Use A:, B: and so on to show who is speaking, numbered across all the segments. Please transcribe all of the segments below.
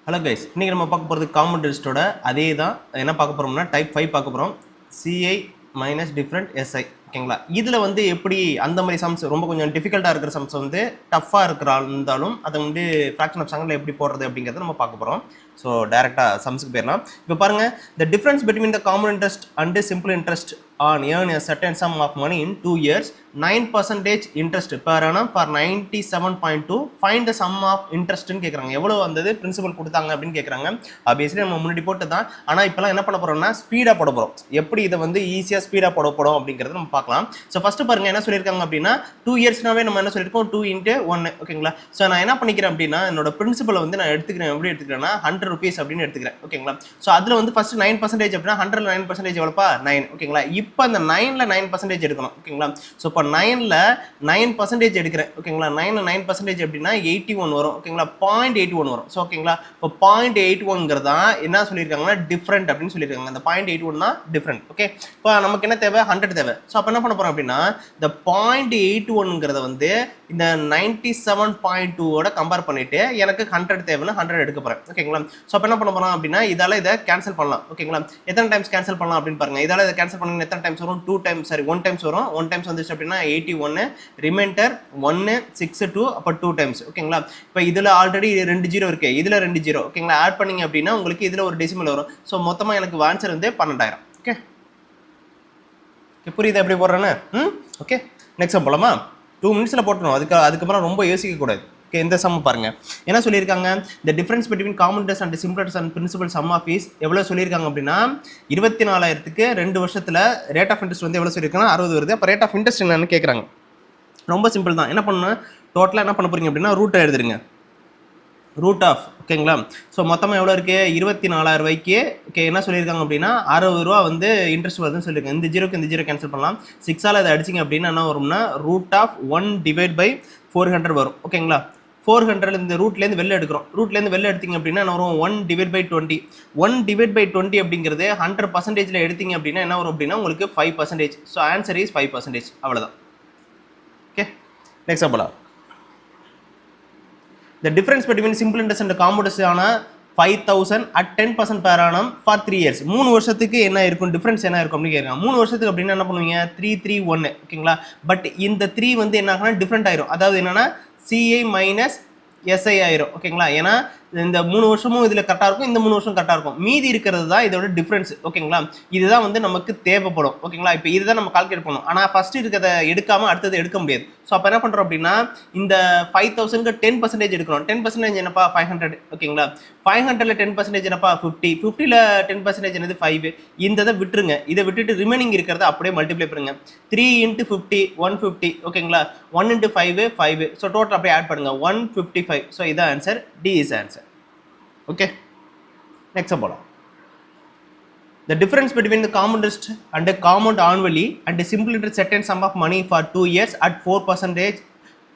A: Hello guys, இன்றைக்கி நம்ம பார்க்க போகிறது காமன் டெஸ்ட்டோட அதே தான். என்ன பார்க்க போகிறோம்னா டைப் 5 பார்க்க போகிறோம். CI minus different SI. ஓகேங்களா? இதில் வந்து எப்படி அந்த மாதிரி சம்ஸ் ரொம்ப கொஞ்சம் டிஃபிகல்ட்டாக இருக்கிற சம்ஸ் வந்து டஃப்பாக இருந்தாலும் அதை வந்து ஃப்ராக்ஷன் ஆஃப் செகண்டில் எப்படி போடுறது அப்படிங்கிறத நம்ம பார்க்க போகிறோம். ஸோ டேரெக்டாக சம்ஸுக்கு போயிடலாம். இப்போ பாருங்கள், the difference between the common interest and simple interest on earn a certain sum of money in 2 years, 9% interest per annum for 97.2. find the sum of interest ன்னு கேட்குறாங்க. எவ்வளோ வந்தது பிரின்சிபல் கொடுத்தாங்க அப்படின்னு கேட்குறாங்க. ஆப்வியஸ்லி நம்ம முன்னாடி போட்டு தான், ஆனால் இப்போலாம் என்ன பண்ண போகிறோம்னா ஸ்பீடாக போட போகிறோம். எப்படி இதை வந்து ஈஸியாக ஸ்பீடாக போட போகிறோம் அப்படிங்கிறத நம்ம பார்க்கலாம். ஸோ ஃபஸ்ட்டு பாருங்கள், என்ன சொல்லியிருக்காங்க அப்படின்னா 2 இயர்ஸ்னாவே நம்ம என்ன சொல்லியிருக்கோம், 2 × 1. ஓகேங்களா? ஸோ நான் என்ன பண்ணிக்கிறேன் அப்படின்னா என்னோட பிரின்சிபலை வந்து நான் எடுத்துக்கிறேன். எப்படி எடுத்துக்கிறேன்னா 100 rupees அப்படின்னு எடுத்துக்கிறேன். ஓகேங்களா? ஸோ அதில் வந்து ஃபஸ்ட்டு 9% அப்படின்னா 100ல் 9% எவ்வளோப்பா, 9. ஓகேங்களா? இப்போ அந்த 9ல் 9% எடுக்கணும். ஓகேங்களா? ஸோ இப்போ 9ல் 9% எடுக்கிறேன். ஓகேங்களா? 9ல் 9% அப்படின்னா 81 வரும். ஓகேங்களா? 0.81 வரும். ஸோ ஓகேங்களா, இப்போ 0.81ங்கிறது தான் என்ன சொல்லியிருக்காங்கன்னா டிஃப்ரெண்ட் அப்படின்னு சொல்லியிருக்காங்க. அந்த 0.81 தான் டிஃப்ரெண்ட். ஓகே, இப்போ நமக்கு என்ன தேவை, 100 தேவை. ஸோ அப்போ என்ன பண்ண போகிறோம் அப்படின்னா இந்த 0.81ங்கிறத வந்து இந்த 97.2ஓட கம்பேர் பண்ணிட்டு எனக்கு 100 தேவைன்னா 100 எடுக்க போகிறேன். ஓகேங்களா? ஸோ அப்போ என்ன பண்ண போகிறோம் அப்படின்னா இதால் இதை கேன்சல் பண்ணலாம். ஓகேங்களா? எத்தனை டைம்ஸ் கேன்சல் பண்ணலாம் அப்படின்னு பாருங்கள். இதால் இதை கேன்சல் பண்ணி எத்தனை டைம்ஸ் வரும், 1 டைம்ஸ் வரும். 1 டைம்ஸ் வந்துச்சு அப்படின்னா 81, ரிமைண்டர் 1, 6, 2, அப்போ 2 டைம்ஸ். ஓகேங்களா? இப்போ இதில் ஆல்ரெடி 2 0 இருக்குது, இதில் 2 0. ஓகேங்களா? ஆட் பண்ணிங்க அப்படின்னா உங்களுக்கு இதில் ஒரு டெசிமல் வரும். ஸோ மொத்தமாக எனக்கு ஆன்சர் வந்து 12,000. ஓகே, புரியுது எப்படி போடுறேன்னு? ஓகே, நெக்ஸ்ட் போகலாமா? 2 மினிட்ஸில் போட்டணும். அதுக்கப்புறம் ரொம்ப யோசிக்கக்கூடாது. ஓகே, இந்த சம் பாருங்கள். என்ன சொல்லியிருக்காங்க, இந்த difference between common interest and simple interest and principal sum of fees எவ்வளோ சொல்லியிருக்காங்க அப்படின்னா 24,000க்கு 2 வருஷத்தில் ரேட் ஆஃப் இன்ட்ரெஸ்ட் வந்து எவ்வளோ சொல்லியிருக்காங்கன்னா 60 வருது. அப்போ ரேட் ஆஃப் இன்ட்ரெஸ்ட் என்னன்னு கேட்குறாங்க. ரொம்ப சிம்பிள் தான். என்ன பண்ணணும், டோட்டலாக என்ன பண்ண போகிறீங்க அப்படின்னா ரூட்டை எழுதுருங்க. Root of. ஓகேங்களா? ஸோ மொத்தமாக எவ்வளோ இருக்குது, 24,000 ரூபாய்க்கு. ஓகே, என்ன சொல்லியிருக்காங்க அப்படின்னா 60 ரூபா வந்து இன்ட்ரெஸ்ட் வருதுன்னு சொல்லியிருக்காங்க. இந்த 0 கேன்சல் பண்ணலாம். 6ஆல் அதை அடிச்சிங்க அப்படின்னா என்ன வரும்னா ரூட் ஆஃப் 1/400 வரும். ஓகேங்களா? 400 இந்த ரூட்லேருந்து வெளில எடுக்கிறோம். ரூட்லேருந்து வெளில எடுத்திங்க அப்படின்னா என்ன வரும், 1/20. 1/20 அப்படிங்கிறது 100%ல் எடுத்திங்க அப்படின்னா என்ன வரும் அப்படின்னா உங்களுக்கு 5%. So answer is 5%. அவ்வளோதான். ஓகே, நெக்ஸ்ட் போகலாம். The difference between simple interest and compound interest ஆன 5,000 at 10% per annum for 3 years. 3 வருஷத்துக்கு என்ன இருக்கும், டிஃப்ரென்ஸ் என்ன இருக்கும் அப்படின்னு கேட்குறாங்க. 3 வருஷத்துக்கு அப்படின்னா என்ன பண்ணுவீங்க, 331. ஓகேங்களா? பட் இந்த 3 வந்து என்ன ஆகுனா டிஃப்ரெண்ட் ஆயிரும். அதாவது என்னன்னா சிஐ மைனஸ் எஸ்ஐ ஆயிரும். ஓகேங்களா? ஏன்னா இந்த 3 வருஷமும் இதில் கரெக்டாக இருக்கும், இந்த 3 வருஷம் கரெக்டாக இருக்கும். மீதி இருக்கிறது தான் இதோட டிஃப்ரென்ஸ். ஓகேங்களா? இதுதான் வந்து நமக்கு தேவைப்படும். ஓகேங்களா? இப்போ இதுதான் நம்ம கால்குலேட் பண்ணணும். ஆனால் ஃபஸ்ட்டு இருக்கிறத எடுக்காமல் அடுத்தது எடுக்க முடியாது. ஸோ அப்போ என்ன பண்ணுறோம் அப்படின்னா இந்த 5,000க்கு 10% எடுக்கணும். 10% என்னப்பா, 500. ஓகேங்களா? 500ல் 10% என்னப்பா, 50. 50ல் 10% என்னது, 5. இந்த இதை விட்டுருங்க. இதை விட்டுட்டு ரிமைனிங் இருக்கிறத அப்படியே மல்டிப்ளை பண்ணுங்க. 3 × 50 150. ஓகேங்களா? 1 × 5 5. ஸோ டோட்டல் அப்படியே ஆட் பண்ணுங்க, 155. ஸோ இதான் answer, D is answer. Okay, next போலாம். The difference between the common interest and the compound annually and the simple interest certain sum of money for 2 years at 4%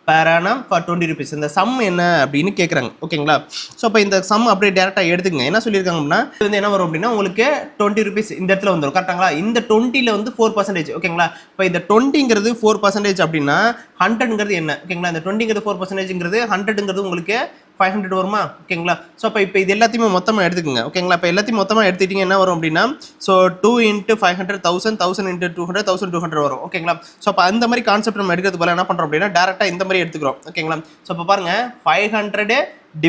A: per annum for 20 rupees. இந்த some என்ன அப்படின்னு கேட்குறாங்க. ஓகேங்களா? So இப்போ இந்த some அப்படியே டேரெக்டாக எடுத்துங்க. என்ன சொல்லியிருக்காங்க அப்படின்னா இது வந்து என்ன வரும் அப்படின்னா உங்களுக்கு 20 rupees இந்த இடத்துல வந்துடும். கரெக்டாங்களா? இந்த 20ல் வந்து 4%. ஓகேங்களா? இப்போ இந்த 20ங்கிறது 4% அப்படின்னா 100ங்கிறது என்ன? ஓகேங்களா? இந்த 20ங்கிறது 4%ங்கிறது 100ங்கிறது உங்களுக்கு 500 வருமா? ஓகேங்களா? ஸோ இப்போ இது எல்லாத்தையுமே மொத்தமாக எடுத்துக்கோங்க. ஓகேங்களா? இப்போ எல்லாத்தையும் மொத்தமாக எடுத்துக்கிட்டிங்க என்ன வரும் அப்படின்னா ஸோ 2 × 500 1000, 1000 × 200 1200 வரும். ஓகேங்களா? ஸோ அப்போ அந்த மாதிரி கான்செப்ட் நம்ம எடுக்கிறது போல என்ன பண்ணுறோம் அப்படின்னா டேரெக்டாக இந்த மாதிரி எடுத்துக்கிறோம். ஓகேங்களா? ஸோ இப்போ பாருங்கள், 500 /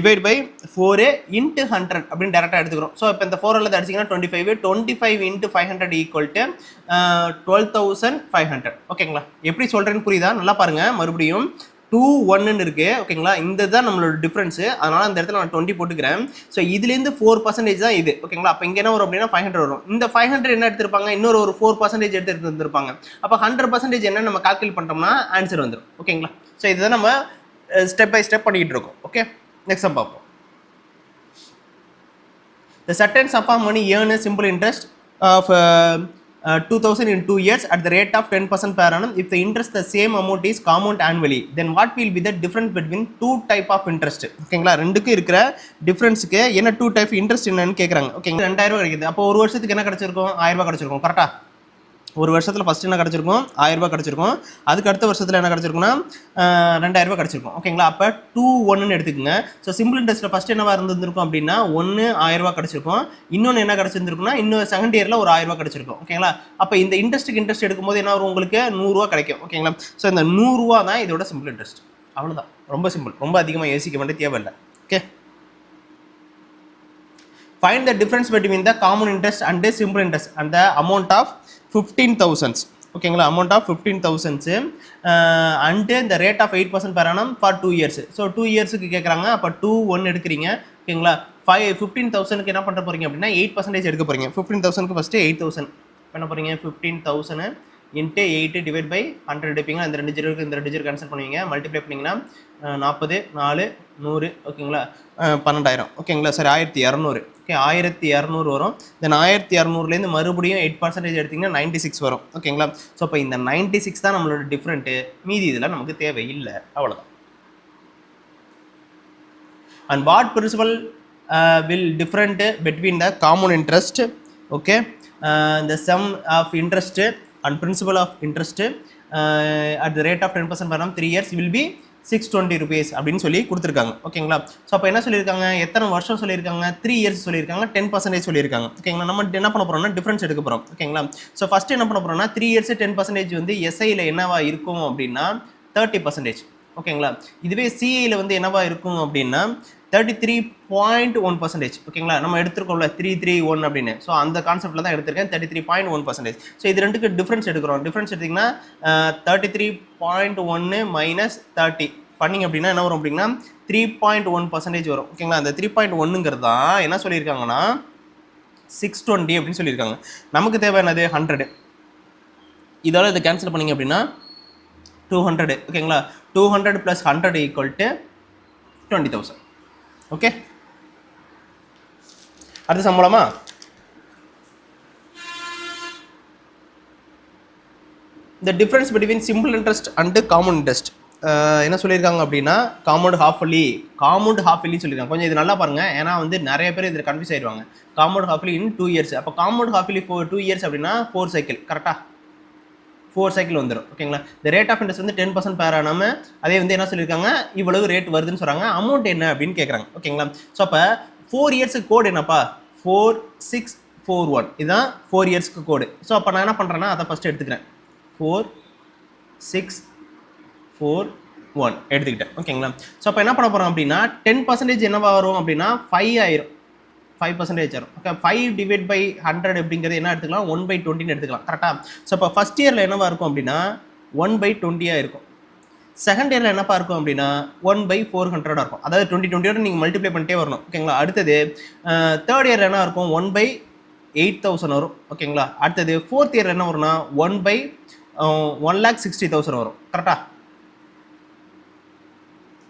A: 4 × 100 அப்படின்னு டேரெக்டாக எடுத்துக்கிறோம். ஸோ இப்போ இந்த 4 அடிச்சிங்கன்னா 25. 25 × 500 = 12,500. ஓகேங்களா? எப்படி சொல்கிறேன்னு புரியுதா? நல்லா பாருங்கள், மறுபடியும் 2 1ன்னு இருக்குது. ஓகேங்களா? இந்த தான் நம்மளோட டிஃப்ரென்ஸு. அதனால் அந்த இடத்துல நான் 20 போட்டுக்கிறேன். ஸோ இதுலேருந்து 4% தான் இது. ஓகேங்களா? அப்போ இங்கே என்ன வரும் அப்படின்னா 500 வரும். இந்த 500 என்ன எடுத்திருப்பாங்க, இன்னொரு ஒரு 4% எடுத்து இருந்திருப்பாங்க. அப்போ 100% என்ன நம்ம கால்குலேட் பண்ணிட்டோம்னா ஆன்சர் வந்துடும். ஓகேங்களா? ஸோ இதுதான் நம்ம ஸ்டெப் பை ஸ்டெப் பண்ணிக்கிட்டு இருக்கோம். ஓகே, நெக்ஸ்ட் பார்ப்போம். The certain sum of money earn a simple interest of 2,000 in 2 years at the rate of 10% per annum. If the interest the same amount is compound annually, then what will be the difference between two type of interest? ஓகேங்களா? ரெண்டுக்கு இருக்கிற டிஃபரன்ஸ்க்கு என்ன 2 type interest என்னன்னு கேட்குறாங்க. ஓகேங்களா? 2000 ரூபாய் கிடைக்குது. அப்போ ஒரு வருஷத்துக்கு என்ன கிடைச்சிருக்கும், 1000 ரூபாய் கிடைச்சிருக்கும். கரெக்டாக? ஒரு வருஷத்தில் ஃபஸ்ட்டு என்ன கிடச்சிருக்கும் 1000 ரூபாய் கிடச்சிருக்கும். அதுக்கு அடுத்த வருஷத்தில் என்ன கிடச்சிருக்குன்னா 2000 ரூபாய் கிடச்சிருக்கும். ஓகேங்களா? அப்போ 2-1ன்னு எடுத்துக்கோங்க. ஸோ சிம்பிள் இன்ட்ரெஸ்ட்டில் ஃபஸ்ட்டு என்னவா இருந்திருக்கும் அப்படின்னா 1000 ரூபாய் கிடச்சிருக்கும். இன்னொன்று என்ன கிடச்சிருந்துருக்குன்னா இன்னும் செகண்ட் இயரில் ஒரு 1000 ரூபாய் கிடச்சிருக்கும். ஓகேங்களா? அப்போ இந்த இன்ட்ரெஸ்ட் எடுக்கும்போது என்ன வரும் உங்களுக்கு 100 ரூபா கிடைக்கும். ஓகேங்களா? ஸோ இந்த 100 ரூபா தான் இதோட சிம்பிள் இன்ட்ரெஸ்ட். அவ்வளோதான், ரொம்ப சிம்பிள், ரொம்ப அதிகமாக யோசிக்க வேண்டிய தேவையில்லை. Okay, find the difference between the common interest and the simple interest and the amount of 15,000. ஓகேங்களா? amount of 15,000 and the rate of 8% per annum for 2 years. So 2 இயர்ஸுக்கு கேட்குறாங்க. அப்போ 2-1 எடுக்கிறீங்க. ஓகேங்களா? 15,000க்கு என்ன பண்ணுற போகிறீங்க அப்படின்னா 8% எடுக்க போகிறீங்க. 15,000க்கு ஃபஸ்ட்டு 8,000 பண்ண போகிறீங்க. 15,000 இன்ட்டு 8 டிவைட் பை 100 எடுப்பீங்க. அந்த 2 ஜீரோக்கு இந்த 2 ஜீரோ கேன்சல் பண்ணுவீங்க. மல்டிப்ளை பண்ணிங்கன்னா 40 4 100. ஓகேங்களா? 12,000. ஓகேங்களா? சரி, 1200. ஓகே, 1200 வரும். தென் 1200லேருந்து மறுபடியும் 8% எடுத்திங்கன்னா 96 வரும். ஓகேங்களா? ஸோ அப்போ இந்த 96 தான் நம்மளோட டிஃப்ரெண்ட்டு. மீதி இதில் நமக்கு தேவையில்லை. அவ்வளோதான். And what principal will different between the common interest, okay, the sum of interest and principal of interest at the rate of 10% per annum 3 years will be 620 rupees அப்படின்னு சொல்லி கொடுத்துருக்காங்க. ஓகேங்களா? ஸோ அப்போ என்ன சொல்லியிருக்காங்க, எத்தனை வருஷம் சொல்லியிருக்காங்க, 3 இயர்ஸ் சொல்லியிருக்காங்க, 10% சொல்லியிருக்காங்க. ஓகேங்களா? நம்ம என்ன பண்ண போகிறோம்னா டிஃப்ரென்ஸ் எடுக்க போகிறோம். ஓகேங்களா? ஸோ ஃபஸ்ட்டு என்ன பண்ண போகிறோம்னா 3 இயர்ஸ் 10% வந்து எஸ்ஐயில் என்னவா இருக்கும் அப்படின்னா 30%. ஓகேங்களா? இதுவே சிஐயில் வந்து என்னவா இருக்கும் அப்படின்னா 33.1%. ஓகேங்களா? நம்ம எடுத்துருக்கோம்ல 331 அப்படின்னு. ஸோ அந்த கான்செப்டில் தான் எடுத்திருக்கேன். 33.1%. ஸோ இது ரெண்டுக்கு டிஃப்ரென்ஸ் எடுக்கிறோம். டிஃப்ரென்ஸ் எடுத்திங்கன்னா 33.1 மைனஸ் 30 பண்ணிங்க அப்படின்னா என்ன வரும் அப்படின்னா 3.1% வரும். ஓகேங்களா? அந்த 3.1ங்கிறது தான் என்ன சொல்லியிருக்காங்கன்னா 620 அப்படின்னு சொல்லியிருக்காங்க. நமக்கு தேவை என்னது 100. இதோட இதை கேன்சல் பண்ணிங்க அப்படின்னா 200. ஓகேங்களா? 200 + 100 = 20,000. ஓகே, அடுத்து சம்பளமா? இந்த difference between simple interest and common interest என்ன சொல்லியிருக்காங்க அப்படின்னா காம்பவுண்ட் ஹாஃப்லி சொல்லியிருக்காங்க. கொஞ்சம் இது நல்லா பாருங்கள், ஏன்னா வந்து நிறைய பேர் இதில் கன்ஃபியூஸ் ஆயிடுவாங்க. காம்பவுண்ட் ஹாஃப்லி இன் 2 இயர்ஸ். அப்போ காம்பவுண்ட் ஹாஃப்லி 2 இயர்ஸ் அப்படின்னா 4 சைக்கிள். கரெக்டாக 4 சைக்கிள் வந்துடும். ஓகேங்களா? இந்த ரேட் ஆஃப் இன்ட்ரெஸ்ட் வந்து 10% பேர் ஆனாம அதே வந்து என்ன சொல்லியிருக்காங்க, இவ்வளவு ரேட் வருதுன்னு சொல்கிறாங்க. அமௌண்ட் என்ன அப்படின்னு கேட்குறாங்க. ஓகேங்களா? ஸோ அப்போ 4 இயர்ஸுக்கு கோடு என்னப்பா 4641. இதுதான் 4 இயர்ஸ்க்கு கோடு. ஸோ அப்போ நான் என்ன பண்ணுறேன்னா அதை ஃபஸ்ட்டு எடுத்துக்கிறேன். 4641 எடுத்துக்கிட்டேன். ஓகேங்களா? ஸோ அப்போ என்ன பண்ண போகிறோம் அப்படின்னா 10% என்னவா வரும் அப்படின்னா 5 ஆயிரும். 5% வரும். ஓகே, 5 டிவைட் பை 100 அப்படிங்கிறது என்ன எடுத்துக்கலாம் 1/20 எடுத்துக்கலாம். கரெக்டாக? ஸோ இப்போ ஃபஸ்ட் இயரில் என்னவா இருக்கும் அப்படின்னா 1/20 இருக்கும். செகண்ட் இயரில் என்னப்பா இருக்கும் அப்படின்னா 1/400 இருக்கும். அதாவது 2020 நீங்கள் மல்டிப்ளை பண்ணிட்டே வரணும். ஓகேங்களா? அடுத்தது தேர்ட் இயர் என்ன இருக்கும் 1/8000 வரும். ஓகேங்களா? அடுத்தது ஃபோர்த் இயர் என்ன வரும்னா 1/1,60,000 வரும். கரெக்டாக?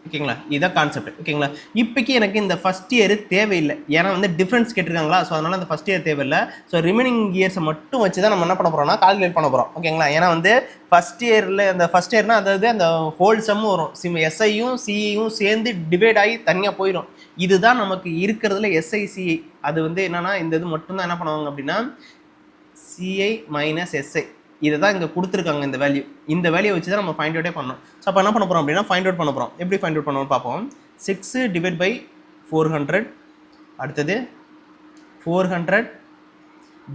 A: ஓகேங்களா? இதுதான் கான்செப்ட். ஓகேங்களா? இப்போக்கி எனக்கு இந்த ஃபஸ்ட் இயர் தேவையில்லை, ஏன்னா வந்து டிஃப்ரென்ஸ் கேட்டிருக்காங்களா. ஸோ அதனால் அந்த ஃபஸ்ட் இயர் தேவையில்லை. ஸோ ரிமைனிங் இயர்ஸை மட்டும் வச்சு தான் நம்ம என்ன பண்ண போகிறோம்னா கால்குலேட் பண்ண போகிறோம். ஓகேங்களா? ஏன்னா வந்து ஃபஸ்ட் இயர்னா அதாவது அந்த ஹோல் சம் வரும். எஸ்ஐயும் சிஐயும் சேர்ந்து டிவைட் ஆகி தனியாக போயிடும். இதுதான் நமக்கு இருக்கிறதுல எஸ்ஐ சிஐ. அது வந்து என்னென்னா இந்த இது மட்டும்தான் என்ன பண்ணுவாங்க அப்படின்னா சிஐ மைனஸ் எஸ்ஐ. இதை தான் இங்கே கொடுத்துருக்காங்க இந்த வேல்யூ. இந்த வேல்யூ வச்சு தான் நம்ம ஃபைண்ட் அவுட்டே பண்ணணும். ஸோ அப்போ என்ன பண்ண போகிறோம் அப்படின்னா ஃபைண்ட் அவுட் பண்ண போகிறோம். எப்படி ஃபைண்ட் அவுட் பண்ணணும்னு பார்ப்போம். 6 டிவைட் பை 400. அடுத்தது 400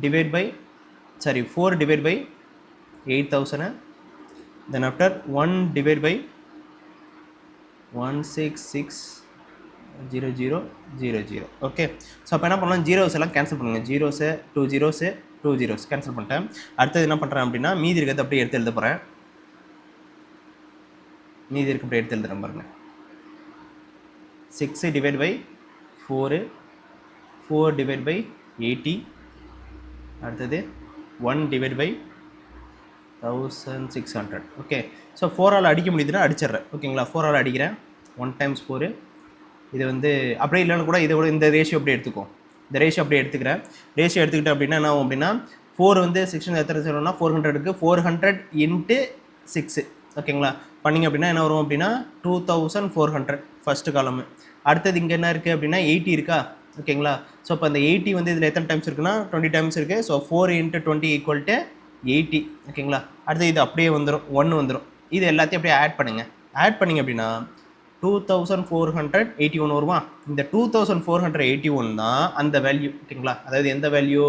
A: divide by 4 divide by 8000. Then after 1 divide by 1660000. Okay, so அப்போ என்ன பண்ணலாம் ஜீரோஸ் எல்லாம் கேன்சல் பண்ணுங்கள். 2 ஜீரோஸ் கேன்சல் பண்ணிட்டேன். அடுத்தது என்ன பண்ணுறேன் அப்படின்னா மீதி இருக்கிறது அப்படியே எடுத்து எழுத போகிறேன். மீதி இருக்க அப்படியே எடுத்து எழுதுறேன் பாருங்க. 6 டிவைட் பை 4 டிவைட் பை 80. அடுத்தது 1 டிவைட் பை 1600. ஓகே, ஸோ 4ஆல் அடிக்க முடியுதுன்னா அடிச்சிட்றேன். ஓகேங்களா? 4ஆல் அடிக்கிறேன். 1 × 4. இது வந்து அப்படியே இல்லைன்னு கூட இதோட இந்த ரேஷியோ அப்படியே எடுத்துக்கும். இந்த ரேஷியோ அப்படியே எடுத்துக்கிறேன். ரேஷியோ எடுத்துக்கிட்டேன் அப்படின்னா என்ன ஆகும் அப்படின்னா 4 வந்து 6 எத்தனை சொல்லணும்னா 400க்கு 400 × 6. ஓகேங்களா? பண்ணிங்க அப்படின்னா என்ன வரும் அப்படின்னா 2400 ஃபஸ்ட்டு காலமு. அடுத்தது இங்கே என்ன இருக்குது அப்படின்னா 80 இருக்கா. ஓகேங்களா? ஸோ இப்போ அந்த 80 வந்து இதில் எத்தனை டைம்ஸ் இருக்குன்னா 20 டைம்ஸ் இருக்குது. ஸோ 4 × 20 = 80 ஓகேங்களா. அடுத்து இது அப்படியே வந்துடும் 1 வந்துடும். இது எல்லாத்தையும் அப்படியே ஆட் பண்ணுங்க. ஆட் பண்ணிங்க அப்படின்னா 2481 வருமா. இந்த 2481 தான் அந்த வேல்யூ ஓகேங்களா. அதாவது எந்த வேல்யூ,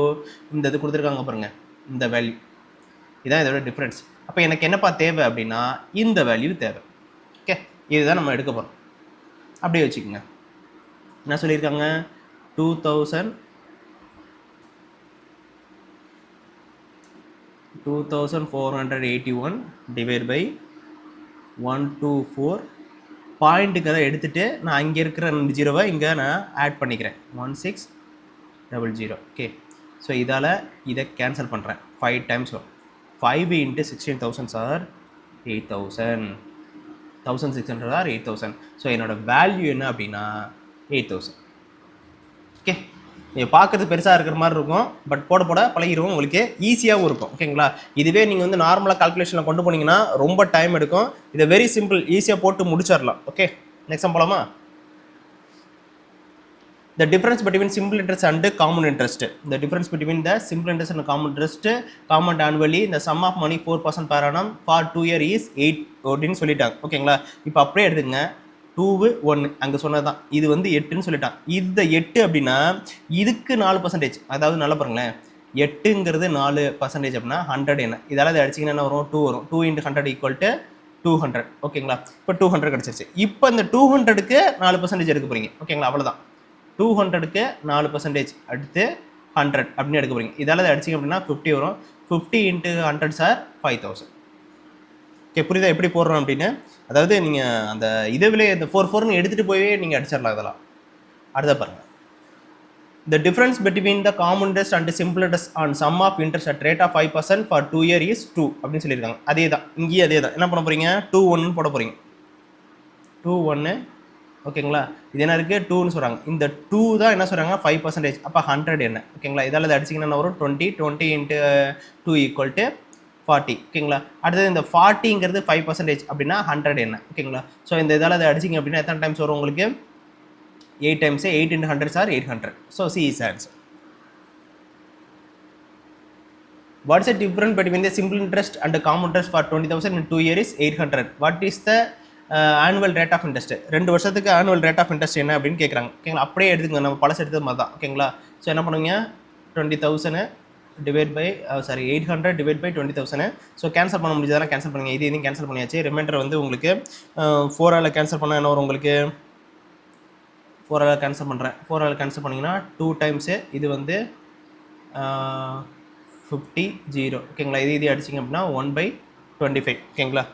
A: இந்த இது கொடுத்துருக்காங்க பாருங்க, இந்த வேல்யூ இதான் இதோட டிஃப்ரென்ஸ். அப்போ எனக்கு என்னப்பா தேவை அப்படின்னா இந்த வேல்யூ தேவை. ஓகே, இதுதான் நம்ம எடுக்க போகிறோம். அப்படியே வச்சுக்கோங்க. என்ன சொல்லியிருக்காங்க, 2481 டிவைட் பை 124 பாயிண்ட்டுக்கு அதை எடுத்துகிட்டு நான் இங்கே இருக்கிற 2 ஜீரோவை இங்கே நான் ஆட் பண்ணிக்கிறேன். 1600. ஓகே, ஸோ இதால் இதை கேன்சல் பண்ணுறேன். 5 டைம்ஸ் வரும். 5 × 16,000 சார் 8,000. 1600 ஆர் 8,000. ஸோ என்னோட வேல்யூ என்ன அப்படின்னா 8,000. ஓகே, நீங்கள் பார்க்குறது பெருசாக இருக்கிற மாதிரி இருக்கும், பட் போட போட பழகிடுவோம், உங்களுக்கு ஈஸியாகவும் இருக்கும் ஓகேங்களா. இதுவே நீங்கள் வந்து நார்மலாக கால்குலேஷனில் கொண்டு போனீங்கன்னா ரொம்ப டைம் எடுக்கும். இதை வெரி சிம்பிள், ஈஸியாக போட்டு முடிச்சிடலாம். ஓகே, நெக்ஸ்ட் போகலாமா. The difference between simple interest and common interest. The difference between the simple interest and common interest, compound annually, the sum of money 4% per annum for 2 years is 8 அப்படின்னு சொல்லிட்டாங்க ஓகேங்களா. இப்போ அப்படியே எடுத்துங்க, 2 1 அங்கே சொன்னதான், இது வந்து 8ன்னு சொல்லிட்டான். இந்த 8 அப்படின்னா இதுக்கு 4%, அதாவது நல்லா பாருங்களேன், 8ங்கிறது 4% அப்படின்னா 100 என்ன, இதால் அதை அடிச்சிங்கன்னா என்ன வரும், 2 வரும். 2 × 100 = 200 ஓகேங்களா. இப்போ 200 கிடச்சிருச்சு. இப்போ இந்த 200க்கு 4% எடுக்க போகிறீங்க ஓகேங்களா, அவ்வளோதான். 200க்கு 4% அடுத்து 100 அப்படின்னு எடுக்க போகிறீங்க. இதால் அதை அடிச்சிங்க அப்படின்னா 50 வரும். 50 × 100 சார் 5000. ஓகே, புரியுதா எப்படி போடுறோம் அப்படின்னு. அதாவது நீங்கள் அந்த இதுவிலே இந்த 4 எடுத்துகிட்டு போய் நீங்கள் அடிச்சிடலாம் இதெல்லாம். அடுத்த பாருங்கள், the difference between the common interest and simple interest on sum of interest at rate of 5% for 2 years is 2 அப்படின்னு சொல்லியிருக்காங்க. அதே தான் இங்கேயே அதே தான். என்ன பண்ண போகிறீங்க, 2 1 போட போகிறீங்க. 2 1 ஓகேங்களா. இது என்ன இருக்குது, 2ன்னு சொல்கிறாங்க. இந்த 2 தான் என்ன சொல்கிறாங்க 5%. அப்போ 100 என்ன ஓகேங்களா. இதால் அதை அடிச்சிங்கன்னா வரும் 20 × 2 = 40 ஓகேங்களா. அடுத்தது இந்த 40ங்கிறது 5% அப்படின்னா 100 என்ன ஓகேங்களா. ஸோ இந்த இதால் அதை அடிச்சிங்க அப்படின்னா எத்தனை டைம்ஸ் வரும் உங்களுக்கு, 8 times. 8 × 100 sir 800. So C is answer. What is the difference between the simple interest and the common interest for 20,000 in 2 years is 800? What is the annual rate of interest, 2 வருஷத்துக்கு annual rate of interest என்ன அப்படின்னு கேட்குறாங்க ஓகேங்களா. அப்படியே எடுத்துங்க, நம்ம பழசு எடுத்தது மாதிரி தான் ஓகேங்களா. ஸோ என்ன பண்ணுவீங்க, 20,000 divide by 800 divide by 20,000. So cancel பண்ண முடிஞ்சதெல்லாம் கேன்சல் பண்ணுங்கள். இது இதையும் கேன்சல் பண்ணியாச்சு. ரிமைண்டர் வந்து உங்களுக்கு 4ஆல் கேன்சல் பண்ணால் என்ன வரும் உங்களுக்கு, 4ஆல் கேன்சல் பண்ணுறேன். 4ஆல் கேன்சல் பண்ணிங்கன்னா 2 டைம்ஸு, இது வந்து 50 0 ஓகேங்களா. இது அடிச்சிங்க அப்படின்னா 1/25 ஓகேங்களா.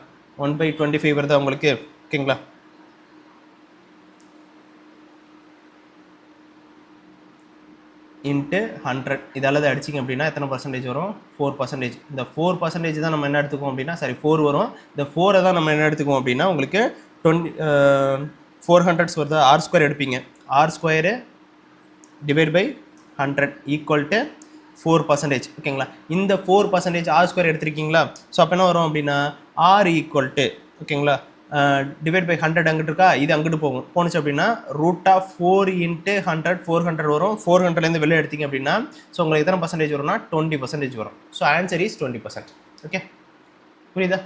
A: 1/25 வருதா உங்களுக்கு ஓகேங்களா. இன்ட்டு 100 இதால் அதை அடிச்சிங்க அப்படின்னா எத்தனை பர்சன்டேஜ் வரும், 4%. இந்த 4% தான் நம்ம என்ன எடுத்துக்குவோம் அப்படின்னா, சாரி 4 வரும். இந்த 4 தான் நம்ம என்ன எடுத்துக்குவோம் அப்படின்னா உங்களுக்கு 400 வருதா, R² எடுப்பீங்க. R² டிவைட் பை 100 = 4% ஓகேங்களா. இந்த 4% R² எடுத்துருக்கீங்களா. ஸோ அப்போ என்ன வரும் அப்படின்னா R = ஓகேங்களா டிவைட் பை 100 அங்கிட்டு இருக்கா, இது அங்கிட்டு போணுச்சு அப்படின்னா √4 × 100 400 வரும். 400லேருந்து வெளியே எடுத்தீங்க அப்படின்னா ஸோ உங்களுக்கு எத்தனை பர்சன்டேஜ் வரும்னா 20% வரும். So answer is 20%. ஓகே, புரியுதா.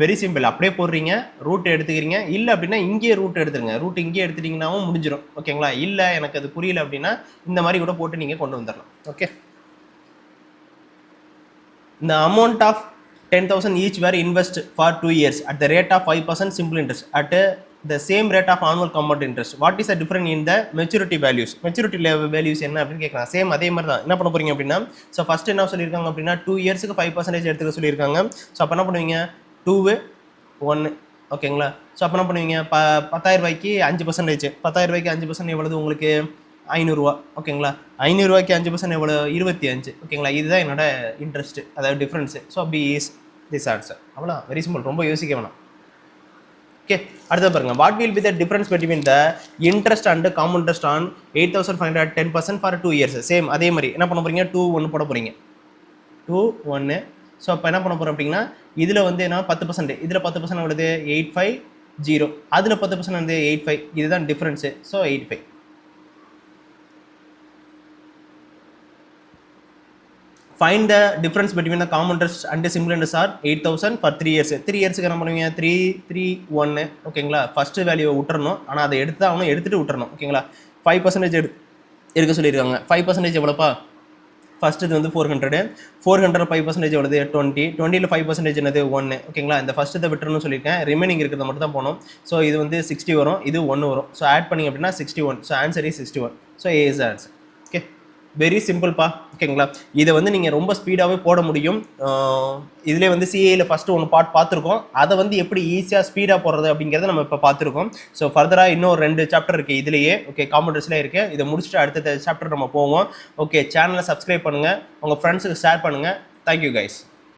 A: Very simple. அப்படியே போடுறீங்க, ரூட் எடுத்துக்கிறீங்க. இல்லை அப்படின்னா இங்கேயே ரூட் எடுத்துருங்க. ரூட் இங்கேயே எடுத்துட்டிங்கன்னாவும் முடிஞ்சிடும் ஓகேங்களா. இல்லை எனக்கு அது புரியல அப்படின்னா இந்த மாதிரி கூட போட்டு நீங்கள் கொண்டு வந்துடலாம். Okay, the amount of 10,000 each were invested for 2 years at the rate of 5% simple interest at the same rate of annual compound interest. What is the difference in the maturity values? Maturity values என்ன அப்படின்னு கேட்குறாங்க. Same அதே மாதிரி தான். என்ன பண்ண போறீங்க அப்படின்னா, ஸோ ஃபர்ஸ்ட் என்ன சொல்லியிருக்காங்க அப்படின்னா 2 இயர்ஸுக்கு 5% எடுத்துக்க சொல்லியிருக்காங்க. ஸோ அப்போ என்ன பண்ணுவீங்க, 2 1 ஓகேங்களா. ஸோ அப்போ என்ன பண்ணுவீங்க, 10,000 ரூபாய்க்கு 5%. 10,000 ரூபாய்க்கு 5% எவ்வளவு உங்களுக்கு, 500 ரூபா ஓகேங்களா. 500 ரூபாய்க்கு 5% எவ்வளோ, 25 ஓகேங்களா. இதுதான் என்னோட இன்ட்ரெஸ்ட், அதாவது difference. So B is this answer. அவ்வளோ வெரி சிம்பிள், ரொம்ப யோசிக்க வேணாம். ஓகே, அடுத்த பாருங்க, what will be the difference between the interest and common interest on 8,500 10% for 2 years. Same அதே மாதிரி என்ன பண்ண போறீங்க, 2 1 போட போறீங்க. 2 1. ஸோ அப்போ என்ன பண்ண போகிறோம் அப்படின்னா, இதில் வந்து என்ன 10%, இதில் 10% வருது 850, அதில் 10% வந்து 85. இதுதான் difference. So 85. Find the difference between the common interest and simple interest are 8,000 for 3 years. 3 இயர்ஸ்க்கு என்ன பண்ணுவீங்க? 3 3 1 ஓகேங்களா. ஃபஸ்ட்டு வேல்யூவை விட்டுறணும், ஆனால் அதை எடுத்து அவனும் எடுத்துகிட்டு விட்டுறணும் ஓகேங்களா. 5% எடுக்க சொல்லியிருக்காங்க. 5% எவ்வளோப்பா? ஃபஸ்ட்டு இது வந்து 400 5% எவ்வளோது? 20 20ல் 5% என்னது? 1 ஓகேங்களா. இந்த ஃபஸ்ட்டு இதை விட்டுறணும்னு சொல்லியிருக்கேன், ரிமைனிங் இருக்கிறத மட்டும் தான் போகணும். ஸோ இது வந்து 60 வரும், இது 1 வரும். ஸோ ஆட் பண்ணிங்க அப்படின்னா 61. So answer is 61. So A is answer. Okay, very சிம்பிள்ப்பா ஓகேங்களா. இதை வந்து நீங்கள் ரொம்ப ஸ்பீடாகவே போட முடியும். இதிலே வந்து சிஏயில் ஃபஸ்ட்டு ஒன்று பார்த்துருக்கோம், அதை வந்து எப்படி ஈஸியாக ஸ்பீடாக போடுறது அப்படிங்கிறத நம்ம இப்போ பார்த்துருக்கோம். ஸோ ஃபர்தராக இன்னும் 2 சாப்டர் இருக்குது இதுலேயே. ஓகே, காம்பவுண்டர்ஸ்லேயே இருக்குது. இதை முடிச்சுட்டு அடுத்த சாப்டர் நம்ம போவோம். ஓகே, சேனலை சப்ஸ்கிரைப் பண்ணுங்கள், உங்கள் ஃப்ரெண்ட்ஸுக்கு ஷேர் பண்ணுங்கள். Thank you guys.